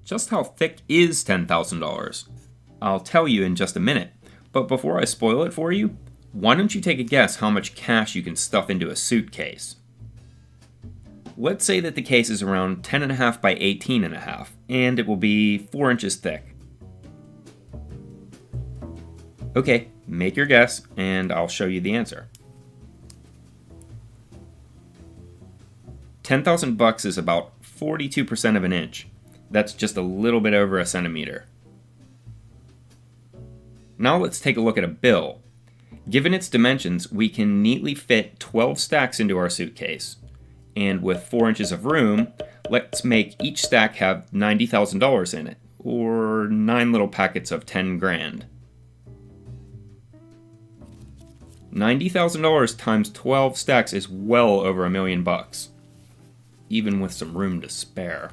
Just how thick is $10,000? I'll tell you in just a minute, but before I spoil it for you, why don't you take a guess how much cash you can stuff into a suitcase? Let's say that the case is around 10.5 by 18.5, and it will be 4 inches thick. Okay, make your guess, and I'll show you the answer. $10,000 is about 42% of an inch. That's just a little bit over a centimeter. Now let's take a look at a bill. Given its dimensions, we can neatly fit 12 stacks into our suitcase. And with 4 inches of room, let's make each stack have $90,000 in it, or 9 little packets of 10 grand. $90,000 times 12 stacks is well over $1 million, even with some room to spare.